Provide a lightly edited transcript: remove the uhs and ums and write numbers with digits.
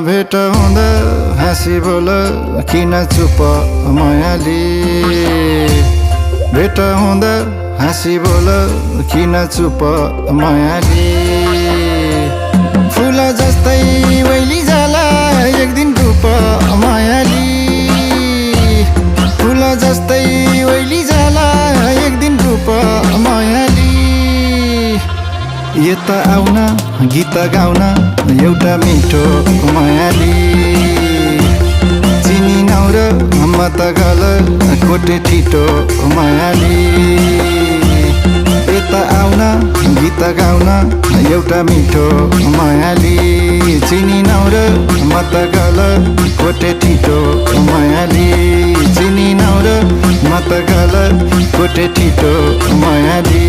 भेट हुँदा हाँसी बोल किन चुप मायाली भेट हुँदा हाँसी बोल किन चुप मायाली फूल जस्तै वैली जाला एक दिन रूप मायाली फूल जस्तै वैली जाला एक दिन रूप मायाली यता आउन गीत गाउन एउटा मिठो मायाली चिनी नौर म त गल कोटे ठिटो मायाली यता आउन गीत गाउन एउटा मिठो मायाली चिनी नौर म त गल कोटे ठिटो मायाली चिनी नौर म त गल कोटे ठिटो मायाली